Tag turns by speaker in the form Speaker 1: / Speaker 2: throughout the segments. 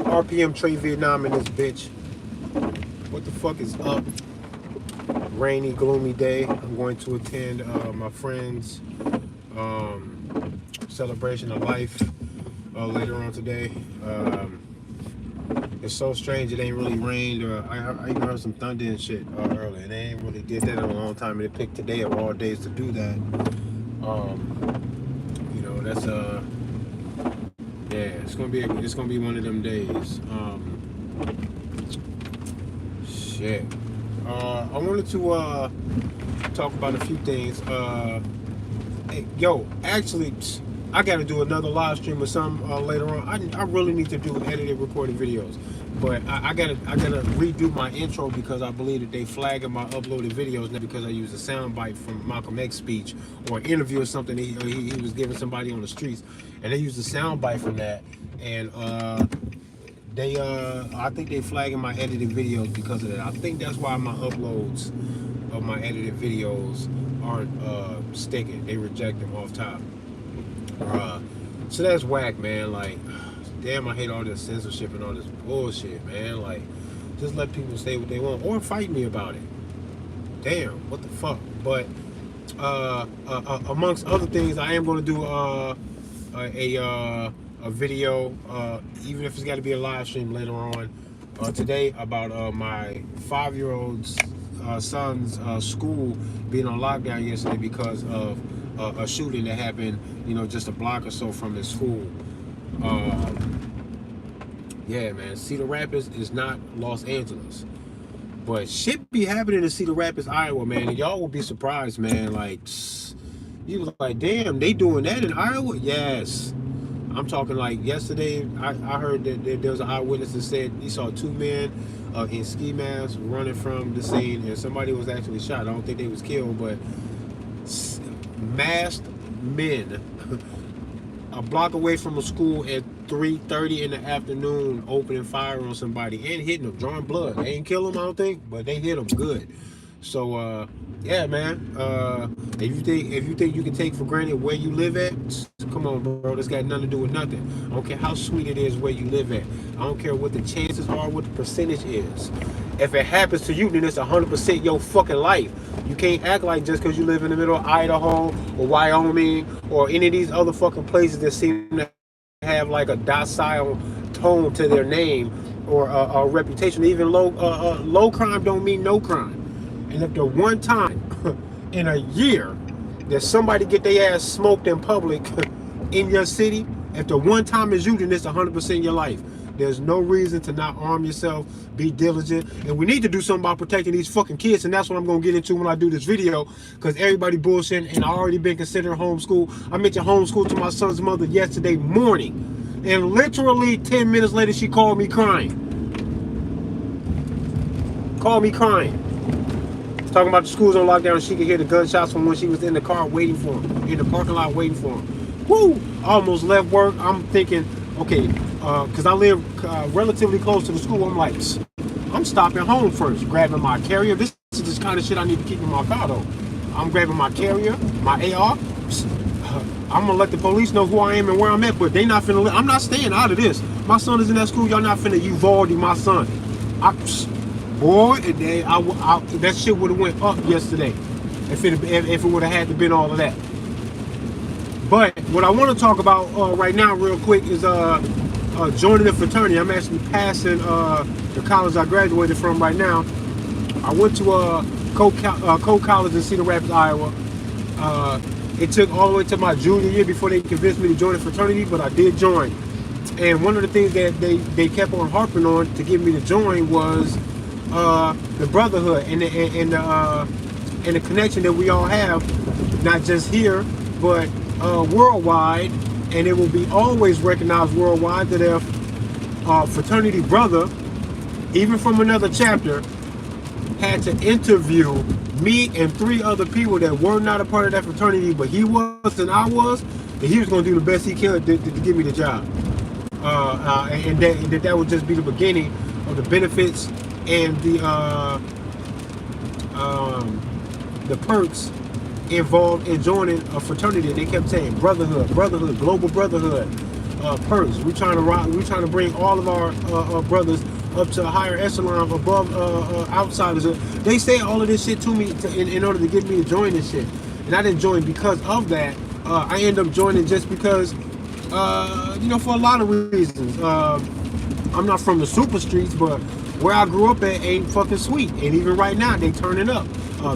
Speaker 1: RPM Trade Vietnam in this bitch. What the fuck is up? Rainy, gloomy day. I'm going to attend my friend's celebration of life later on today. It's so strange it ain't really rained. I even heard some thunder and shit earlier. And they ain't really did that in a long time. And they picked today of all days to do that. That's yeah, it's gonna be one of them days. Shit. I wanted to talk about a few things. Hey, yo, actually, I got to do another live stream or some later on. I really need to do edited, recorded videos, but I gotta redo my intro because I believe that they flagging my uploaded videos now because I used a sound bite from Malcolm X speech or an interview or something he was giving somebody on the streets, and they used a sound bite from that, and I think they flagging my edited videos because of that. I think that's why my uploads of my edited videos aren't sticking. They reject them off top. So that's whack, man. Like, damn, I hate all this censorship and all this bullshit, man. Like, just let people say what they want or fight me about it. Damn, what the fuck? But amongst other things, I am going to do a video, even if it's got to be a live stream later on today about my 5-year-old's son's school being on lockdown yesterday because of a shooting that happened, just a block or so from his school. Yeah, man, Cedar Rapids is not Los Angeles, but shit be happening in Cedar Rapids, Iowa, man, and y'all will be surprised, man. Like, you was like, damn, they doing that in Iowa? Yes. I'm talking like yesterday, I heard that there was an eyewitness that said he saw 2 men in ski masks running from the scene, and somebody was actually shot. I don't think they was killed, but masked men a block away from a school at 3:30 in the afternoon opening fire on somebody and hitting them, drawing blood. They ain't kill them, I don't think, but they hit them good. So yeah, man, if you think you can take for granted where you live at, come on, bro. That's got nothing to do with nothing. I don't care how sweet it is where you live at. I don't care what the chances are, what the percentage is. If it happens to you, then it's 100% your fucking life. You can't act like just because you live in the middle of Idaho or Wyoming or any of these other fucking places that seem to have like a docile tone to their name or a reputation. Even low crime don't mean no crime. And if the one time in a year that somebody get their ass smoked in public in your city, if the one time is you, then it's 100% your life. There's no reason to not arm yourself, be diligent, and we need to do something about protecting these fucking kids, and that's what I'm going to get into when I do this video, because everybody bullshitting, and I already been considering homeschool. I mentioned homeschool to my son's mother yesterday morning, and literally 10 minutes later, she called me crying. Talking about the schools on lockdown, and she could hear the gunshots from when she was in the car waiting for him, in the parking lot waiting for him. Woo! I almost left work. I'm thinking, okay, because I live relatively close to the school. I'm like, I'm stopping home first, grabbing my carrier. This is the kind of shit I need to keep in my car, though. I'm grabbing my carrier, my AR. I'm gonna let the police know who I am and where I'm at, but they not finna. I'm not staying out of this. My son is in that school. Y'all not finna Uvalde my son. Boy, that shit would have went up yesterday if it would have had to been all of that. But what I want to talk about right now, real quick, is joining the fraternity. I'm actually passing the college I graduated from right now. I went to Coe College in Cedar Rapids, Iowa. It took all the way to my junior year before they convinced me to join the fraternity, but I did join. And one of the things that they kept on harping on to get me to join was the brotherhood and the connection that we all have, not just here, but worldwide. And it will be always recognized worldwide that if a fraternity brother, even from another chapter, had to interview me and 3 other people that were not a part of that fraternity, but he was and I was, that he was going to do the best he could to give me the job. And that would just be the beginning of the benefits and the perks involved in joining a fraternity. They kept saying brotherhood, brotherhood, global brotherhood, purse. We trying to rock. We trying to bring all of our brothers up to a higher echelon above outsiders. They say all of this shit to me in order to get me to join this shit, and I didn't join because of that. I end up joining just because, for a lot of reasons. I'm not from the super streets, but where I grew up at ain't fucking sweet. And even right now, they turning up.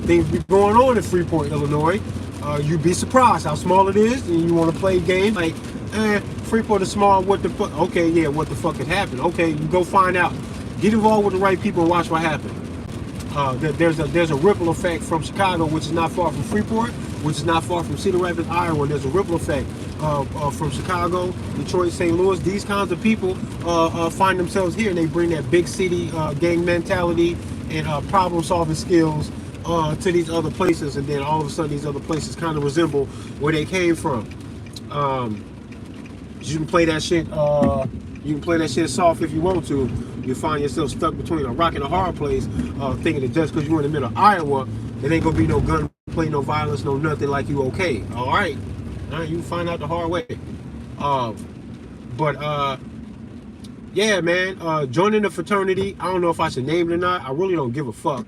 Speaker 1: Things be going on in Freeport, Illinois. You'd be surprised how small it is, and you want to play games like, Freeport is small. What the fuck? Okay, yeah, what the fuck had happened? Okay, you go find out. Get involved with the right people and watch what happens. There's a ripple effect from Chicago, which is not far from Freeport, which is not far from Cedar Rapids, Iowa. There's a ripple effect from Chicago, Detroit, St. Louis. These kinds of people find themselves here, and they bring that big city gang mentality and problem-solving skills to these other places, and then all of a sudden these other places kind of resemble where they came from. You can play that shit. You can play that shit soft if you want to. You find yourself stuck between a rock and a hard place, thinking that just because you're in the middle of Iowa, there ain't gonna be no gunplay, no violence, no nothing, like you okay. All right, you find out the hard way. Yeah, man. Joining the fraternity. I don't know if I should name it or not. I really don't give a fuck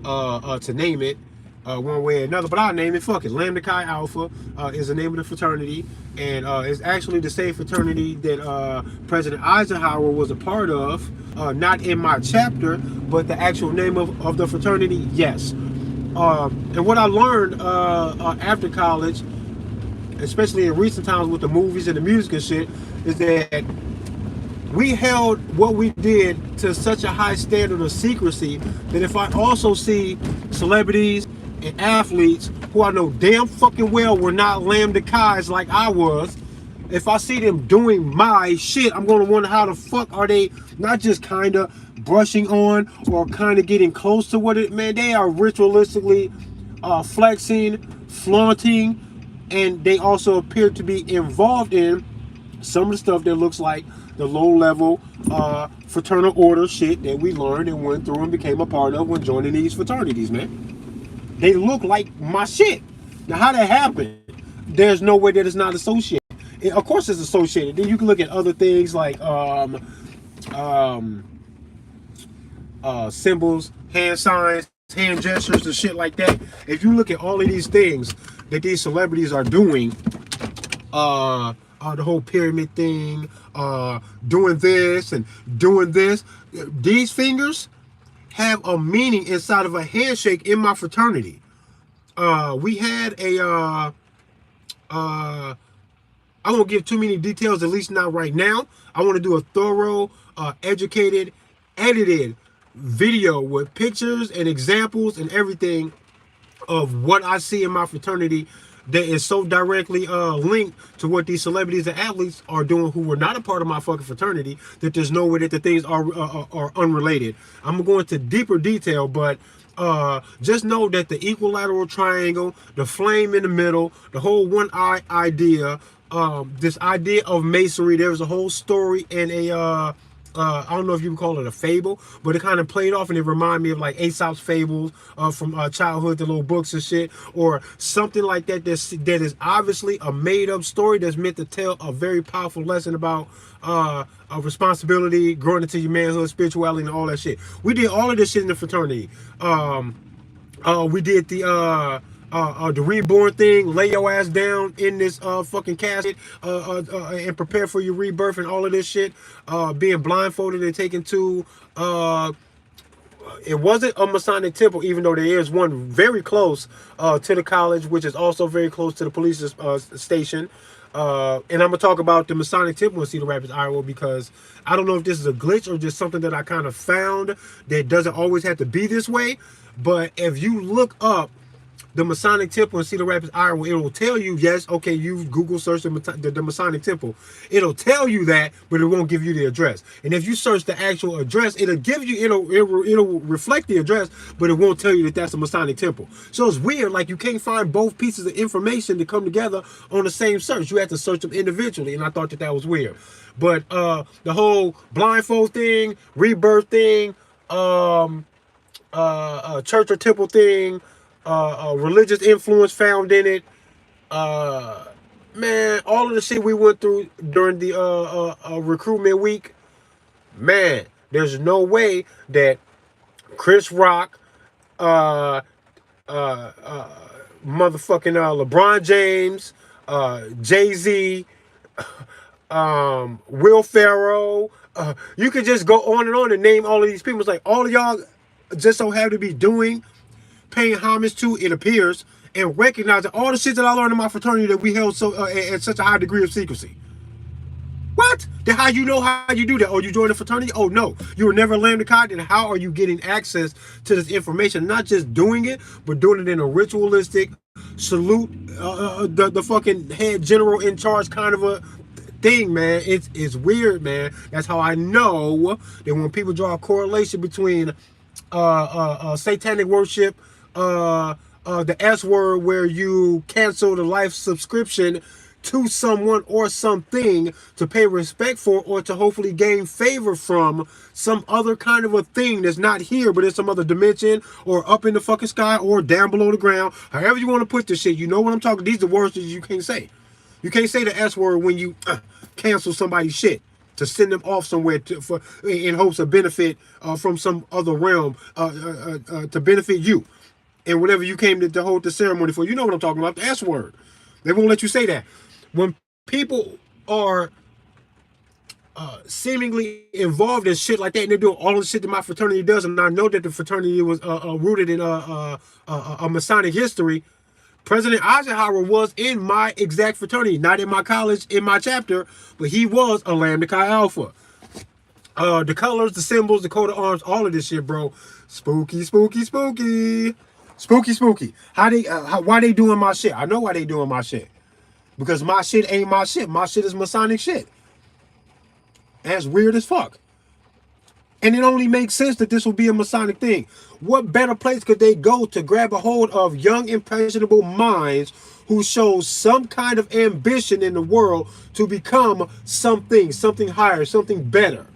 Speaker 1: to name it. One way or another, but I'll name it. Fuck it. Lambda Chi Alpha is the name of the fraternity, and it's actually the same fraternity that President Eisenhower was a part of. Not in my chapter, but the actual name of the fraternity, yes. And what I learned after college, especially in recent times with the movies and the music and shit, is that we held what we did to such a high standard of secrecy that if I also see celebrities and athletes who I know damn fucking well were not Lambda Chi's like I was, if I see them doing my shit, I'm going to wonder how the fuck are they not just kind of brushing on or kind of getting close to what it, man, they are ritualistically flexing, flaunting, and they also appear to be involved in some of the stuff that looks like the low-level fraternal order shit that we learned and went through and became a part of when joining these fraternities, man. They look like my shit. Now, how that happened, there's no way that it's not associated. Of course it's associated. Then you can look at other things like symbols, hand signs, hand gestures, and shit like that. If you look at all of these things that these celebrities are doing, the whole pyramid thing, doing this and doing this, these fingers have a meaning inside of a handshake in my fraternity. We had a I won't give too many details, at least not right now. I want to do a thorough, educated, edited video with pictures and examples and everything of what I see in my fraternity that is so directly linked to what these celebrities and athletes are doing who were not a part of my fucking fraternity, that there's no way that the things are unrelated. I'm going to go into deeper detail, but just know that the equilateral triangle, the flame in the middle, the whole one eye idea, this idea of masonry, there's a whole story and a I don't know if you can call it a fable, but it kind of played off and it reminded me of like Aesop's fables from childhood, the little books and shit, or something like that that is obviously a made-up story that's meant to tell a very powerful lesson about responsibility, growing into your manhood, spirituality, and all that shit. We did all of this shit in the fraternity. We did the reborn thing, lay your ass down in this fucking casket and prepare for your rebirth and all of this shit. Being blindfolded and taken to it wasn't a Masonic temple, even though there is one very close to the college, which is also very close to the police station. And I'm gonna talk about the Masonic temple in Cedar Rapids, Iowa, because I don't know if this is a glitch or just something that I kind of found that doesn't always have to be this way. But if you look up the Masonic Temple in Cedar Rapids, Iowa, it will tell you, yes, okay, you Google search the Masonic Temple. It'll tell you that, but it won't give you the address. And if you search the actual address, it'll give you, it'll reflect the address, but it won't tell you that that's a Masonic Temple. So it's weird, like you can't find both pieces of information to come together on the same search. You have to search them individually, and I thought that was weird. But the whole blindfold thing, rebirth thing, church or temple thing, religious influence found in it. Uh, man, all of the shit we went through during the recruitment week. Man, there's no way that Chris Rock, uh, uh, uh, motherfucking LeBron James, Jay Z, Will Ferrell. You could just go on and name all of these people. It's like all of y'all just so have to be doing, paying homage to, it appears, and recognizing all the shit that I learned in my fraternity that we held so at such a high degree of secrecy. What? Then how you know how you do that? Oh, you joined a fraternity? Oh no, you were never a Lambda Chi. Then how are you getting access to this information? Not just doing it, but doing it in a ritualistic salute the fucking head general in charge kind of a thing, man. It's weird, man. That's how I know that when people draw a correlation between satanic worship, the S word, where you cancel the life subscription to someone or something to pay respect for or to hopefully gain favor from some other kind of a thing that's not here but in some other dimension or up in the fucking sky or down below the ground. However you want to put this shit, you know what I'm talking. These are the words that you can't say. You can't say the S word when you cancel somebody's shit to send them off somewhere in hopes of benefit from some other realm to benefit you and whatever you came to hold the ceremony for. You know what I'm talking about, the S word. They won't let you say that. When people are seemingly involved in shit like that, and they're doing all the shit that my fraternity does, and I know that the fraternity was rooted in a Masonic history. President Eisenhower was in my exact fraternity, not in my college, in my chapter, but he was a Lambda Chi Alpha. The colors, the symbols, the coat of arms, all of this shit, bro. Spooky, spooky, spooky. Spooky, spooky. Why they doing my shit? I know why they doing my shit. Because my shit ain't my shit. My shit is Masonic shit. That's weird as fuck. And it only makes sense that this will be a Masonic thing. What better place could they go to grab a hold of young, impressionable minds who show some kind of ambition in the world to become something higher, something better?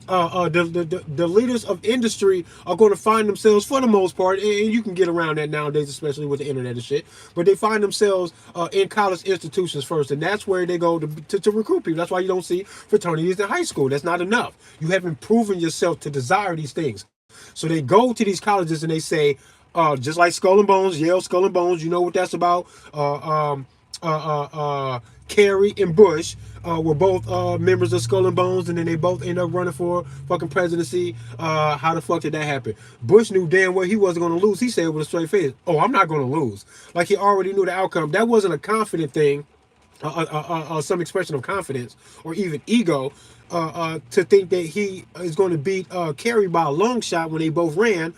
Speaker 1: The leaders of industry are going to find themselves, for the most part, and you can get around that nowadays, especially with the internet and shit, but they find themselves in college institutions first, and that's where they go to recruit people. That's why you don't see fraternities in high school. That's not enough. You haven't proven yourself to desire these things. So they go to these colleges and they say, just like Skull and Bones, Yale Skull and Bones, you know what that's about. Kerry and Bush were both members of Skull and Bones, and then they both end up running for fucking presidency. How the fuck did that happen? Bush knew damn well he wasn't going to lose. He said with a straight face, "Oh, I'm not going to lose." Like he already knew the outcome. That wasn't a confident thing, some expression of confidence or even ego. To think that he is going to beat Kerry by a long shot when they both ran.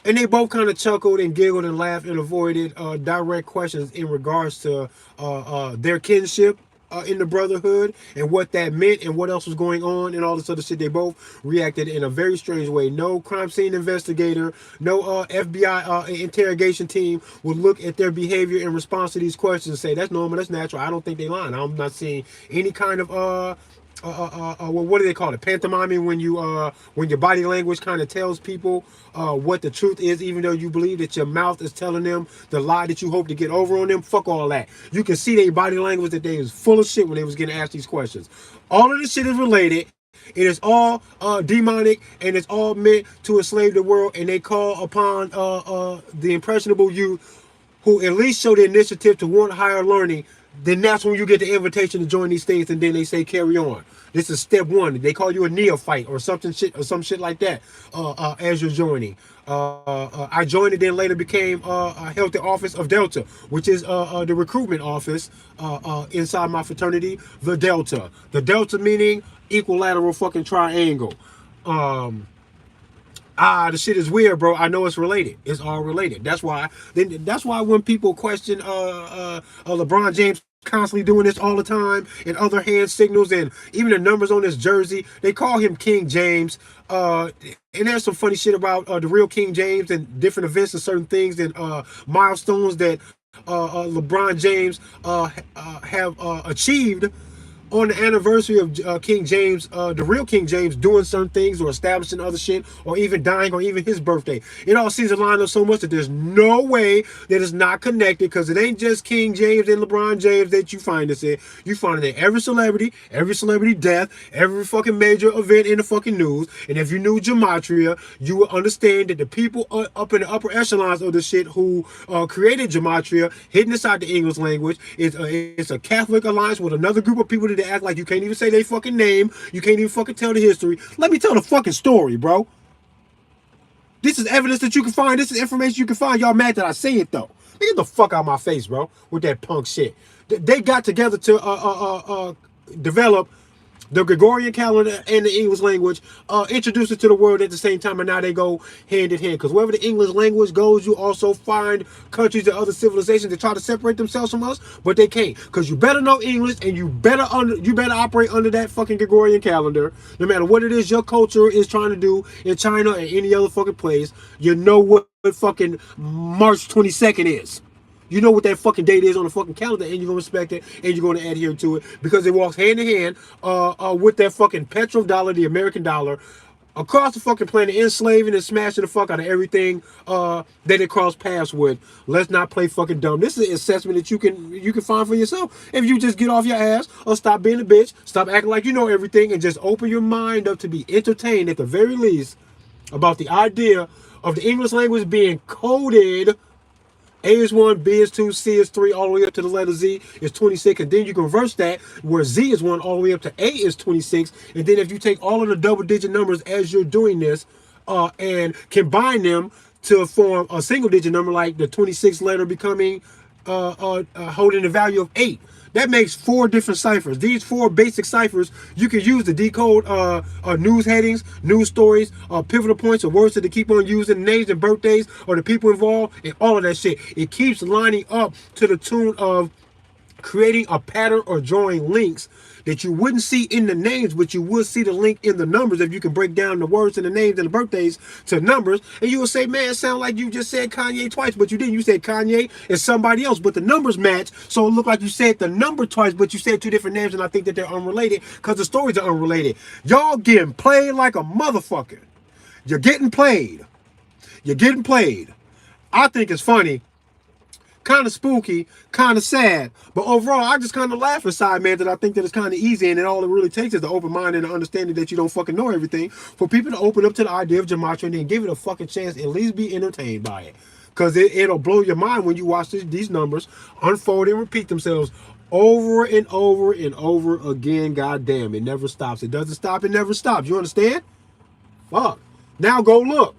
Speaker 1: And they both kind of chuckled and giggled and laughed and avoided direct questions in regards to their kinship in the brotherhood and what that meant and what else was going on and all this other shit. They both reacted in a very strange way. No crime scene investigator, no FBI interrogation team would look at their behavior in response to these questions and say, that's normal, that's natural. I don't think they lying. I'm not seeing any kind of what do they call it? Pantomiming, when your body language kind of tells people what the truth is, even though you believe that your mouth is telling them the lie that you hope to get over on them. Fuck all that. You can see their body language that they was full of shit when they was getting asked these questions. All of this shit is related. It is all demonic, and it's all meant to enslave the world. And they call upon the impressionable youth who at least show the initiative to want higher learning. Then that's when you get the invitation to join these things, and then they say carry on. This is step one. They call you a neophyte or something shit or some shit like that as you're joining. I joined and then later became held the office of Delta, which is the recruitment office inside my fraternity, the Delta. The Delta meaning equilateral fucking triangle. The shit is weird, bro. I know it's related. It's all related. That's why when people question LeBron James constantly doing this all the time and other hand signals and even the numbers on his jersey, they call him King James. And there's some funny shit about the real King James and different events and certain things and milestones that LeBron James have achieved. on the anniversary of King James, the real King James, doing certain things or establishing other shit, or even dying, or even his birthday. It all seems to line up so much that there's no way that it's not connected, because it ain't just King James and LeBron James that you find this in. You find it in every celebrity death, every fucking major event in the fucking news. And if you knew gematria, you would understand that the people up in the upper echelons of the shit who created gematria, hidden inside the English language, it's a Catholic alliance with another group of people that act like you can't even say their fucking name, you can't even fucking tell the history. Let me tell the fucking story, bro. This is evidence that you can find. This is information you can find. Y'all mad that I say it though. Get the fuck out of my face, bro, with that punk shit. They got together to develop the Gregorian calendar and the English language, introduce it to the world at the same time, and now they go hand in hand. Because wherever the English language goes, you also find countries and other civilizations that try to separate themselves from us, but they can't. Because you better know English, and you better operate under that fucking Gregorian calendar. No matter what it is your culture is trying to do in China or any other fucking place, you know what fucking March 22nd is. You know what that fucking date is on the fucking calendar, and you're going to respect it, and you're going to adhere to it, because it walks hand in hand with that fucking petrodollar, the American dollar, across the fucking planet, enslaving and smashing the fuck out of everything that it crossed paths with. Let's not play fucking dumb. This is an assessment that you can find for yourself if you just get off your ass, or stop being a bitch, stop acting like you know everything, and just open your mind up to be entertained at the very least about the idea of the English language being coded. A is 1, B is 2, C is 3, all the way up to the letter Z is 26. And then you converse that where Z is 1 all the way up to A is 26. And then if you take all of the double-digit numbers as you're doing this and combine them to form a single-digit number, like the 26th letter becoming holding the value of 8. That makes 4 different ciphers. These 4 basic ciphers you can use to decode news headings, news stories, pivotal points, or words that they keep on using, names and birthdays, or the people involved, and all of that shit. It keeps lining up to the tune of creating a pattern or drawing links that you wouldn't see in the names, but you would see the link in the numbers if you can break down the words and the names and the birthdays to numbers. And you will say, man, it sounds like you just said Kanye twice, but you didn't. You said Kanye and somebody else, but the numbers match. So it looked like you said the number twice, but you said 2 different names, and I think that they're unrelated because the stories are unrelated. Y'all getting played like a motherfucker. You're getting played. You're getting played. I think it's funny. Kind of spooky, kind of sad, but overall I just kind of laugh inside, man, that I think that it's kind of easy, and then all it really takes is the open mind and the understanding that you don't fucking know everything, for people to open up to the idea of gematria and then give it a fucking chance, at least be entertained by it, because it'll blow your mind when you watch these numbers unfold and repeat themselves over and over and over again. God damn, it never stops. It doesn't stop, it never stops. You understand? Fuck. Now go look.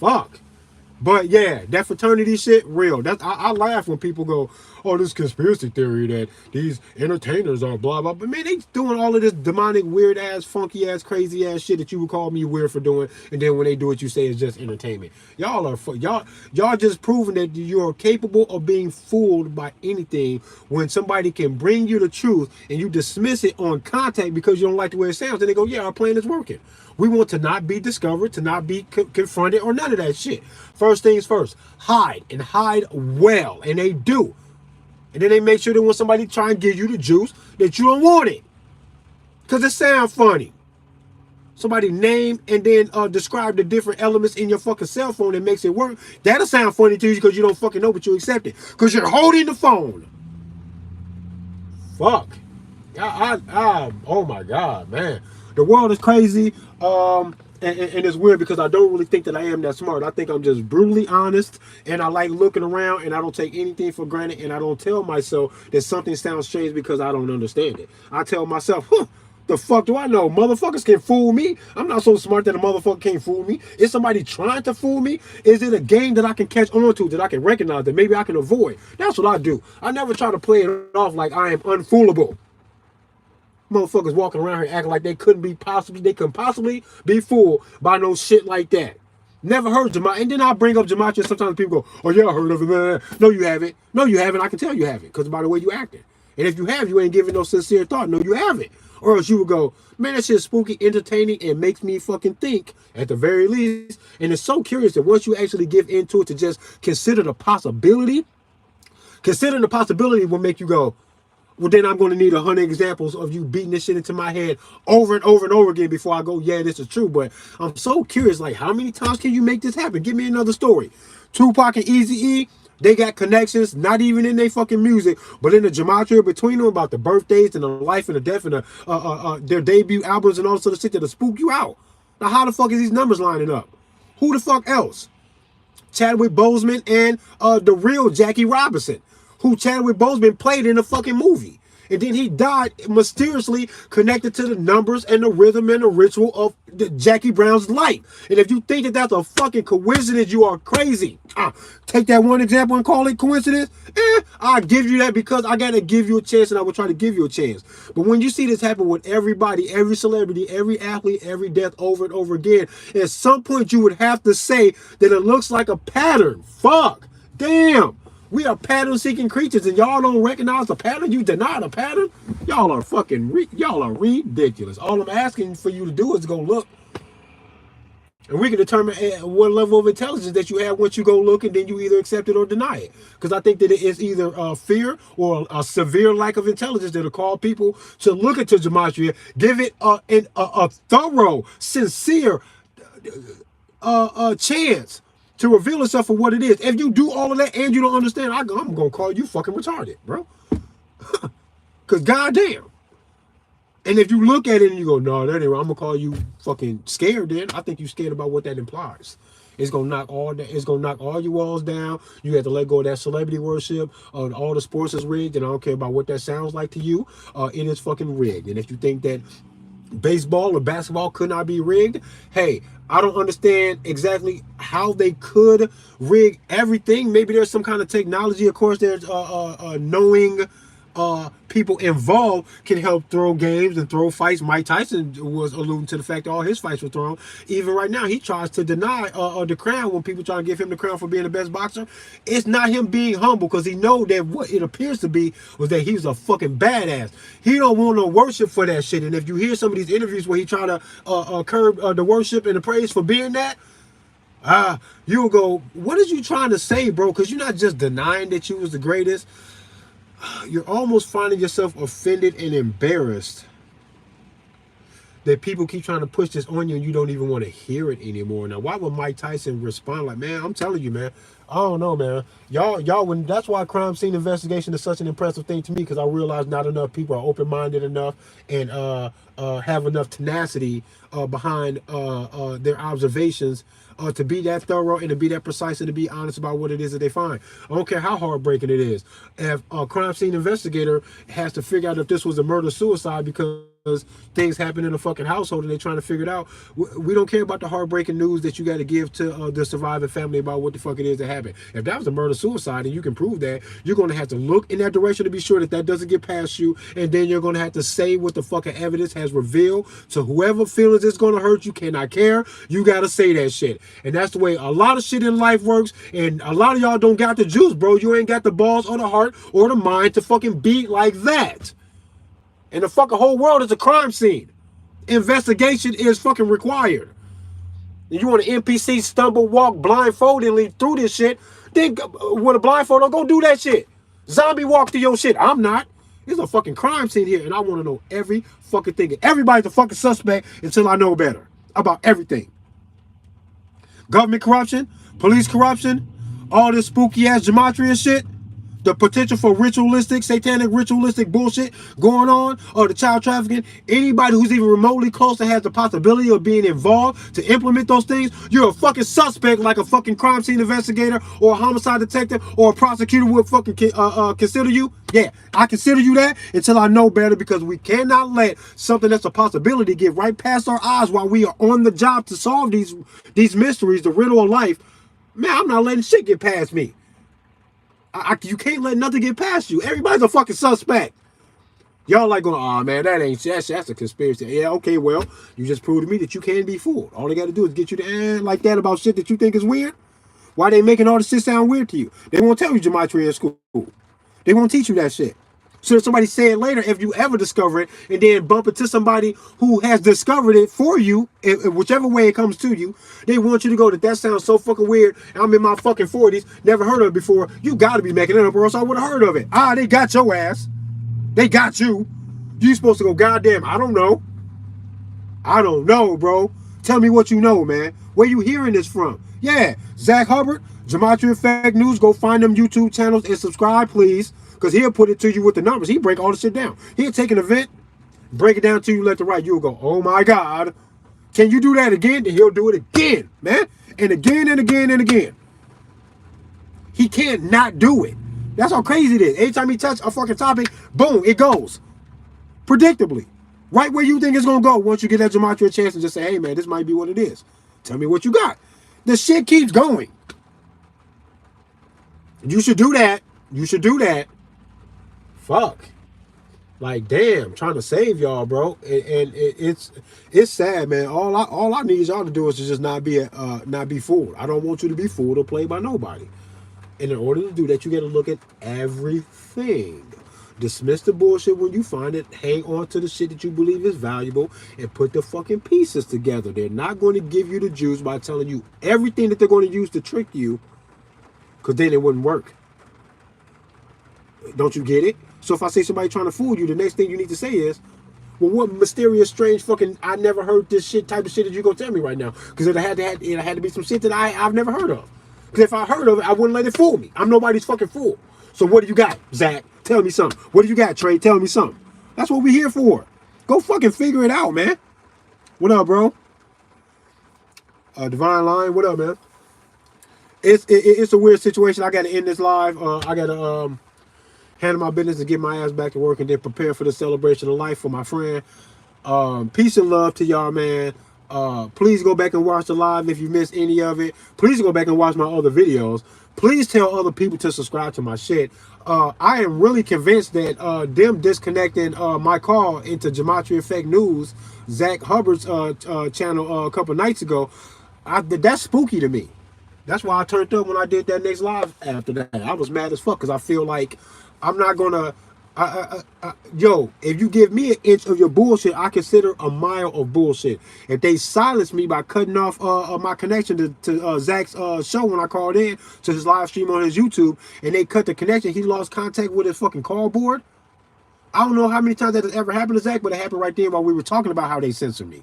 Speaker 1: Fuck. But yeah, that fraternity shit, real. I laugh when people go, oh, this conspiracy theory that these entertainers are blah, blah. But man, they doing all of this demonic, weird ass, funky ass, crazy ass shit that you would call me weird for doing. And then when they do it, you say it's just entertainment. Y'all just proving that you're capable of being fooled by anything when somebody can bring you the truth and you dismiss it on contact because you don't like the way it sounds. And they go, yeah, our plan is working. We want to not be discovered, to not be confronted, or none of that shit. First things first, hide, and hide well. And they do. And then they make sure that when somebody try and give you the juice, that you don't want it. Because it sounds funny. Somebody name and then describe the different elements in your fucking cell phone that makes it work. That'll sound funny to you because you don't fucking know, but you accept it. Because you're holding the phone. Fuck. Oh my God, man. The world is crazy, and it's weird because I don't really think that I am that smart. I think I'm just brutally honest, and I like looking around, and I don't take anything for granted, and I don't tell myself that something sounds strange because I don't understand it. I tell myself, the fuck do I know? Motherfuckers can fool me. I'm not so smart that a motherfucker can't fool me. Is somebody trying to fool me? Is it a game that I can catch on to, that I can recognize, that maybe I can avoid? That's what I do. I never try to play it off like I am unfoolable. Motherfuckers walking around here acting like they couldn't possibly be fooled by no shit like that. Never heard gematria. And then I bring up gematria, and sometimes people go, oh yeah, I heard of it, man. No, you haven't. No, you haven't. I can tell you haven't, because by the way you acting. And if you have, you ain't giving no sincere thought. No, you haven't. Or else you would go, man, that shit's spooky, entertaining, and makes me fucking think, at the very least. And it's so curious that once you actually give into it to just consider the possibility will make you go, well, then I'm going to need 100 examples of you beating this shit into my head over and over and over again before I go, yeah, this is true. But I'm so curious, like, how many times can you make this happen? Give me another story. Tupac and Eazy-E, they got connections, not even in their fucking music, but in the gematria between them about the birthdays and the life and the death and their debut albums and all this other shit that'll spook you out. Now, how the fuck is these numbers lining up? Who the fuck else? Chadwick Boseman and the real Jackie Robinson, who Chadwick Boseman played in a fucking movie. And then he died mysteriously connected to the numbers and the rhythm and the ritual of Jackie Brown's life. And if you think that that's a fucking coincidence, you are crazy. Take that one example and call it coincidence? I'll give you that because I got to give you a chance and I will try to give you a chance. But when you see this happen with everybody, every celebrity, every athlete, every death over and over again, at some point you would have to say that it looks like a pattern. Fuck. Damn. We are pattern-seeking creatures, and y'all don't recognize the pattern. You deny the pattern. Y'all are fucking y'all are ridiculous. All I'm asking for you to do is go look, and we can determine what level of intelligence that you have once you go look, and then you either accept it or deny it. Because I think that it is either fear or a severe lack of intelligence that'll call people to look into gematria, give it a thorough, sincere chance to reveal itself for what it is. If you do all of that and you don't understand, I'm going to call you fucking retarded, bro. Because goddamn. And if you look at it and you go, no, that ain't right, I'm going to call you fucking scared then. I think you're scared about what that implies. It's gonna knock all your walls down. You have to let go of that celebrity worship. All the sports is rigged, and I don't care about what that sounds like to you. It is fucking rigged. And if you think that baseball or basketball could not be rigged, hey, I don't understand exactly how they could rig everything. Maybe there's some kind of technology. Of course, there's knowing people involved can help throw games and throw fights. Mike Tyson was alluding to the fact that all his fights were thrown. Even right now, he tries to deny the crown when people try to give him the crown for being the best boxer. It's not him being humble because he know that what it appears to be was that he's a fucking badass. He don't want no worship for that shit. And if you hear some of these interviews where he try to curb the worship and the praise for being that, you'll go, what is you trying to say, bro? Because you're not just denying that you was the greatest. You're almost finding yourself offended and embarrassed that people keep trying to push this on you and you don't even want to hear it anymore. Now, why would Mike Tyson respond like, man, I'm telling you, man, I don't know, man. Y'all, when that's why crime scene investigation is such an impressive thing to me, because I realize not enough people are open-minded enough and have enough tenacity behind their observations to be that thorough and to be that precise and to be honest about what it is that they find. I don't care how heartbreaking it is. If a crime scene investigator has to figure out if this was a murder-suicide because things happen in a fucking household and they're trying to figure it out, we don't care about the heartbreaking news that you got to give to the surviving family about what the fuck it is that happened. If that was a murder-suicide and you can prove that, you're going to have to look in that direction to be sure that that doesn't get past you, and then you're going to have to say what the fucking evidence has revealed to whoever feelings it's going to hurt. You cannot care. You got to say that shit. And that's the way a lot of shit in life works, and a lot of y'all don't got the juice, bro. You ain't got the balls or the heart or the mind to fucking beat like that. And the fucking whole world is a crime scene. Investigation is fucking required. And you want an NPC stumble, walk blindfoldedly through this shit, then with a blindfold, don't go do that shit. Zombie walk through your shit. I'm not. There's a fucking crime scene here, and I want to know every fucking thing. Everybody's a fucking suspect until I know better about everything. Government corruption, police corruption, all this spooky ass gematria shit, the potential for ritualistic, satanic ritualistic bullshit going on, or the child trafficking, anybody who's even remotely close that has the possibility of being involved to implement those things, you're a fucking suspect like a fucking crime scene investigator or a homicide detective or a prosecutor would fucking consider you. Yeah, I consider you that until I know better, because we cannot let something that's a possibility get right past our eyes while we are on the job to solve these mysteries, the riddle of life. Man, I'm not letting shit get past me. You can't let nothing get past you. Everybody's a fucking suspect. Y'all like going, oh man, that's a conspiracy. Yeah, okay, well, you just proved to me that you can't be fooled. All they got to do is get you to like that about shit that you think is weird. Why they making all this shit sound weird to you? They won't tell you gematria in school. They won't teach you that shit. So if somebody say it later, if you ever discover it, and then bump into somebody who has discovered it for you, in whichever way it comes to you, they want you to go, that sounds so fucking weird. I'm in my fucking 40s, never heard of it before. You got to be making it up, or else I would have heard of it. They got your ass. They got you. You supposed to go, goddamn, I don't know. I don't know, bro. Tell me what you know, man. Where you hearing this from? Yeah, Zach Hubbard, Gematria Effect News. Go find them YouTube channels and subscribe, please. Because he'll put it to you with the numbers. He break all the shit down. He'll take an event, break it down to you left to right. You'll go, oh my God. Can you do that again? Then he'll do it again, man. And again and again and again. He can't not do it. That's how crazy it is. Anytime he touch a fucking topic, boom, it goes. Predictably. Right where you think it's going to go once you get that Gematria chance and just say, hey, man, this might be what it is. Tell me what you got. The shit keeps going. You should do that. You should do that. Fuck. Like, damn, trying to save y'all, bro. And it's sad, man. All I need y'all to do is to just not be fooled. I don't want you to be fooled or played by nobody. And in order to do that, you got to look at everything. Dismiss the bullshit when you find it. Hang on to the shit that you believe is valuable and put the fucking pieces together. They're not going to give you the juice by telling you everything that they're going to use to trick you, because then it wouldn't work. Don't you get it? So if I say somebody trying to fool you, the next thing you need to say is, well, what mysterious, strange, fucking, I never heard this shit type of shit that you gonna tell me right now? Because it had to be some shit that I've never heard of. Because if I heard of it, I wouldn't let it fool me. I'm nobody's fucking fool. So what do you got, Zach? Tell me something. What do you got, Trey? Tell me something. That's what we're here for. Go fucking figure it out, man. What up, bro? Divine Line, what up, man? It's a weird situation. I gotta end this live. I gotta handle my business and get my ass back to work and then prepare for the celebration of life for my friend. Peace and love to y'all, man. Please go back and watch the live if you missed any of it. Please go back and watch my other videos. Please tell other people to subscribe to my shit. I am really convinced that them disconnecting my call into Gematria Effect News, Zach Hubbard's channel a couple nights ago, that's spooky to me. That's why I turned up when I did that next live after that. I was mad as fuck because I feel like I'm not gonna. Yo, if you give me an inch of your bullshit, I consider a mile of bullshit. If they silence me by cutting off my connection to Zach's show when I called in to his live stream on his YouTube, and they cut the connection, he lost contact with his fucking cardboard. I don't know how many times that has ever happened to Zach, but it happened right there while we were talking about how they censored me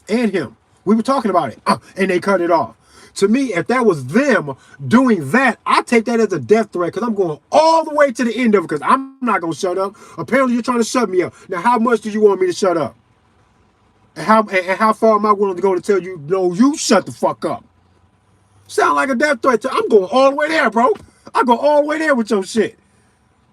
Speaker 1: and him. We were talking about it, and they cut it off. To me, if that was them doing that, I take that as a death threat, because I'm going all the way to the end of it, because I'm not going to shut up. Apparently, you're trying to shut me up. Now, how much do you want me to shut up? And how far am I willing to go to tell you, no, you shut the fuck up? Sound like a death threat. I'm going all the way there, bro. I go all the way there with your shit.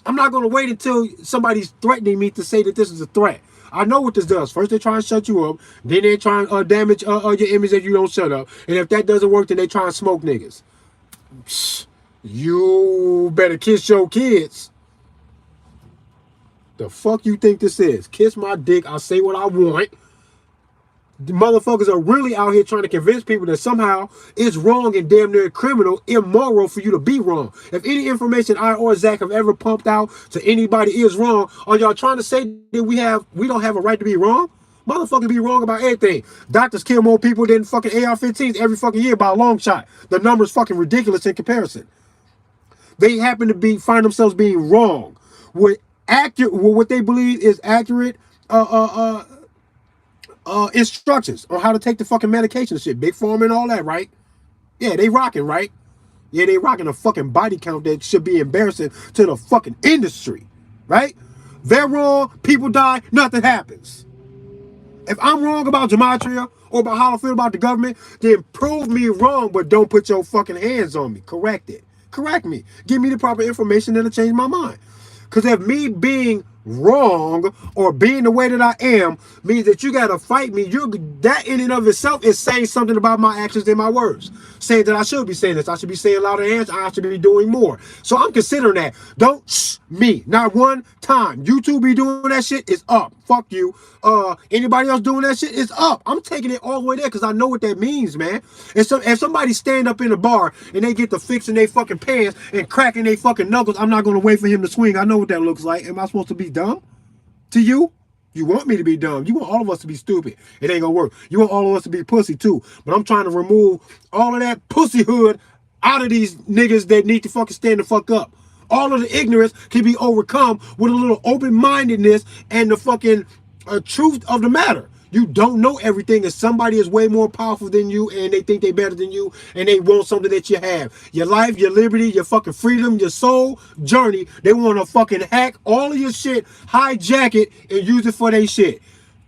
Speaker 1: I'm not going to wait until somebody's threatening me to say that this is a threat. I know what this does. First, they try and shut you up. Then they try and damage your image if you don't shut up. And if that doesn't work, then they try and smoke niggas. Psh, you better kiss your kids. The fuck you think this is? Kiss my dick. I'll say what I want. The motherfuckers are really out here trying to convince people that somehow it's wrong and damn near criminal, immoral for you to be wrong. If any information I or Zach have ever pumped out to anybody is wrong, are y'all trying to say that we don't have a right to be wrong? Motherfuckers be wrong about everything. Doctors kill more people than fucking AR-15s every fucking year by a long shot. The number's fucking ridiculous in comparison. They happen to find themselves being wrong with what they believe is accurate instructions on how to take the fucking medication and shit. Big Pharma and all that, right? Yeah, they rocking, right? Yeah, they rocking a fucking body count that should be embarrassing to the fucking industry, right? They're wrong, people die, nothing happens. If I'm wrong about Gematria or about how I feel about the government, then prove me wrong, but don't put your fucking hands on me. Correct it. Correct me. Give me the proper information that'll change my mind. Because if me being wrong or being the way that I am means that you got to fight me, that in and of itself is saying something about my actions and my words. Saying that I should be saying this. I should be saying louder hands. I should be doing more. So I'm considering that. Don't me. Not one time. YouTube be doing that shit, it's up. Fuck you. Anybody else doing that shit, it's up. I'm taking it all the way there because I know what that means, man. And so if somebody stand up in a bar and they get to fixing their fucking pants and cracking their fucking knuckles, I'm not going to wait for him to swing. I know what that looks like. Am I supposed to be dumb to you? You want me to be dumb. You want all of us to be stupid. It ain't gonna work. You want all of us to be pussy too. But I'm trying to remove all of that pussyhood out of these niggas that need to fucking stand the fuck up. All of the ignorance can be overcome with a little open-mindedness and the fucking truth of the matter. You don't know everything, and somebody is way more powerful than you, and they think they better than you, and they want something that you have. Your life, your liberty, your fucking freedom, your soul journey. They want to fucking hack all of your shit, hijack it, and use it for their shit.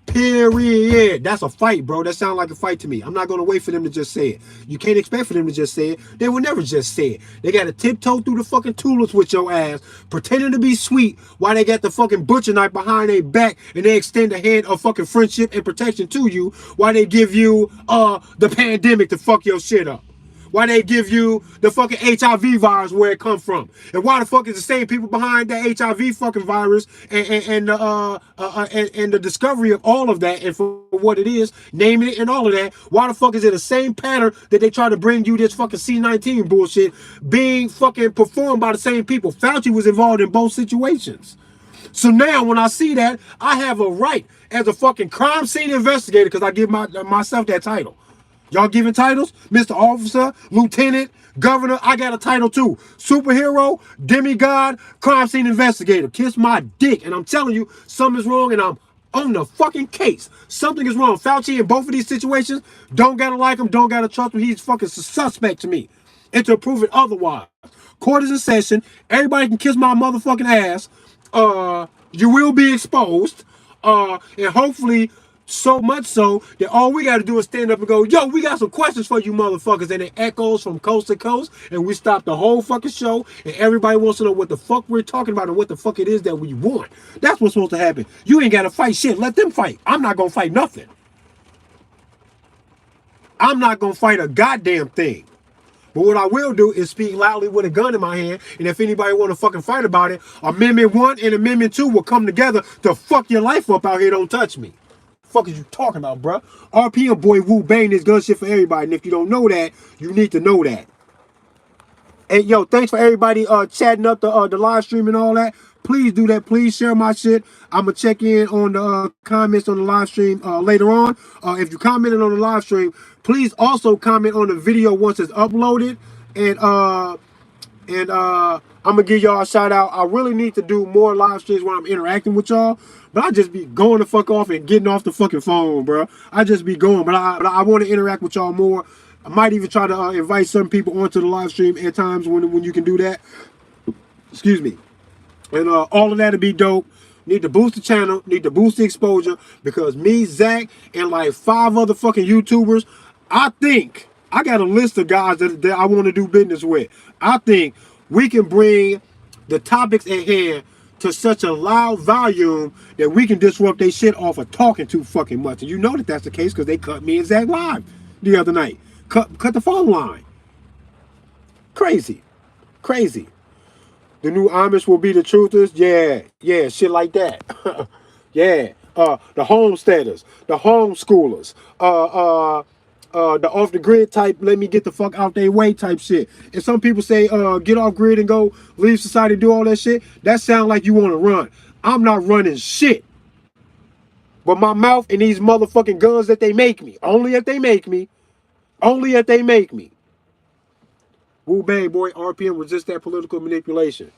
Speaker 1: Period. That's a fight, bro. That sounds like a fight to me. I'm not going to wait for them to just say it. You can't expect for them to just say it. They will never just say it. They got to tiptoe through the fucking tulips with your ass, pretending to be sweet while they got the fucking butcher knife behind their back, and they extend a hand of fucking friendship and protection to you while they give you the pandemic to fuck your shit up. Why they give you the fucking HIV virus where it come from? And why the fuck is the same people behind that HIV fucking virus and the discovery of all of that and for what it is, naming it and all of that, why the fuck is it the same pattern that they try to bring you this fucking C-19 bullshit being fucking performed by the same people? Fauci was involved in both situations. So now when I see that, I have a right as a fucking crime scene investigator, because I give myself that title. Y'all giving titles? Mr. Officer, Lieutenant, Governor, I got a title too. Superhero, demigod, crime scene investigator. Kiss my dick. And I'm telling you, something's wrong and I'm on the fucking case. Something is wrong. Fauci in both of these situations, don't gotta like him, don't gotta trust him. He's fucking suspect to me. And to prove it otherwise. Court is in session. Everybody can kiss my motherfucking ass. You will be exposed. And hopefully, so much so that all we got to do is stand up and go, yo, we got some questions for you motherfuckers. And it echoes from coast to coast. And we stop the whole fucking show. And everybody wants to know what the fuck we're talking about and what the fuck it is that we want. That's what's supposed to happen. You ain't got to fight shit. Let them fight. I'm not going to fight nothing. I'm not going to fight a goddamn thing. But what I will do is speak loudly with a gun in my hand. And if anybody want to fucking fight about it, Amendment 1 and Amendment 2 will come together to fuck your life up out here. Don't touch me. Fuck is you talking about, bro? RPM boy Wu Bang this gun shit for everybody. And if you don't know that, you need to know that. And yo, thanks for everybody chatting up the live stream and all that. Please do that. Please share my shit. I'm gonna check in on the comments on the live stream later on. If you commented on the live stream, please also comment on the video once it's uploaded. And I'm gonna give y'all a shout out. I really need to do more live streams where I'm interacting with y'all, but I just be going the fuck off and getting off the fucking phone, bro. I just be going, but I want to interact with y'all more. I might even try to invite some people onto the live stream at times when you can do that. Excuse me. And all of that would be dope. Need to boost the channel, need to boost the exposure, because me, Zach, and like 5 other fucking YouTubers, I think, I got a list of guys that I want to do business with. I think we can bring the topics at hand to such a loud volume that we can disrupt their shit off of talking too fucking much. And you know that that's the case because they cut me and Zach live the other night. Cut the phone line. Crazy. Crazy. The new Amish will be the truthers. Yeah, shit like that. Yeah. The homesteaders, the homeschoolers, the off the grid type, let me get the fuck out their way type shit. And some people say, get off grid and go leave society, do all that shit. That sound like you want to run. I'm not running shit. But my mouth and these motherfucking guns that they make me, only if they make me, only if they make me. Wu Bang, boy, RPM, resist that political manipulation.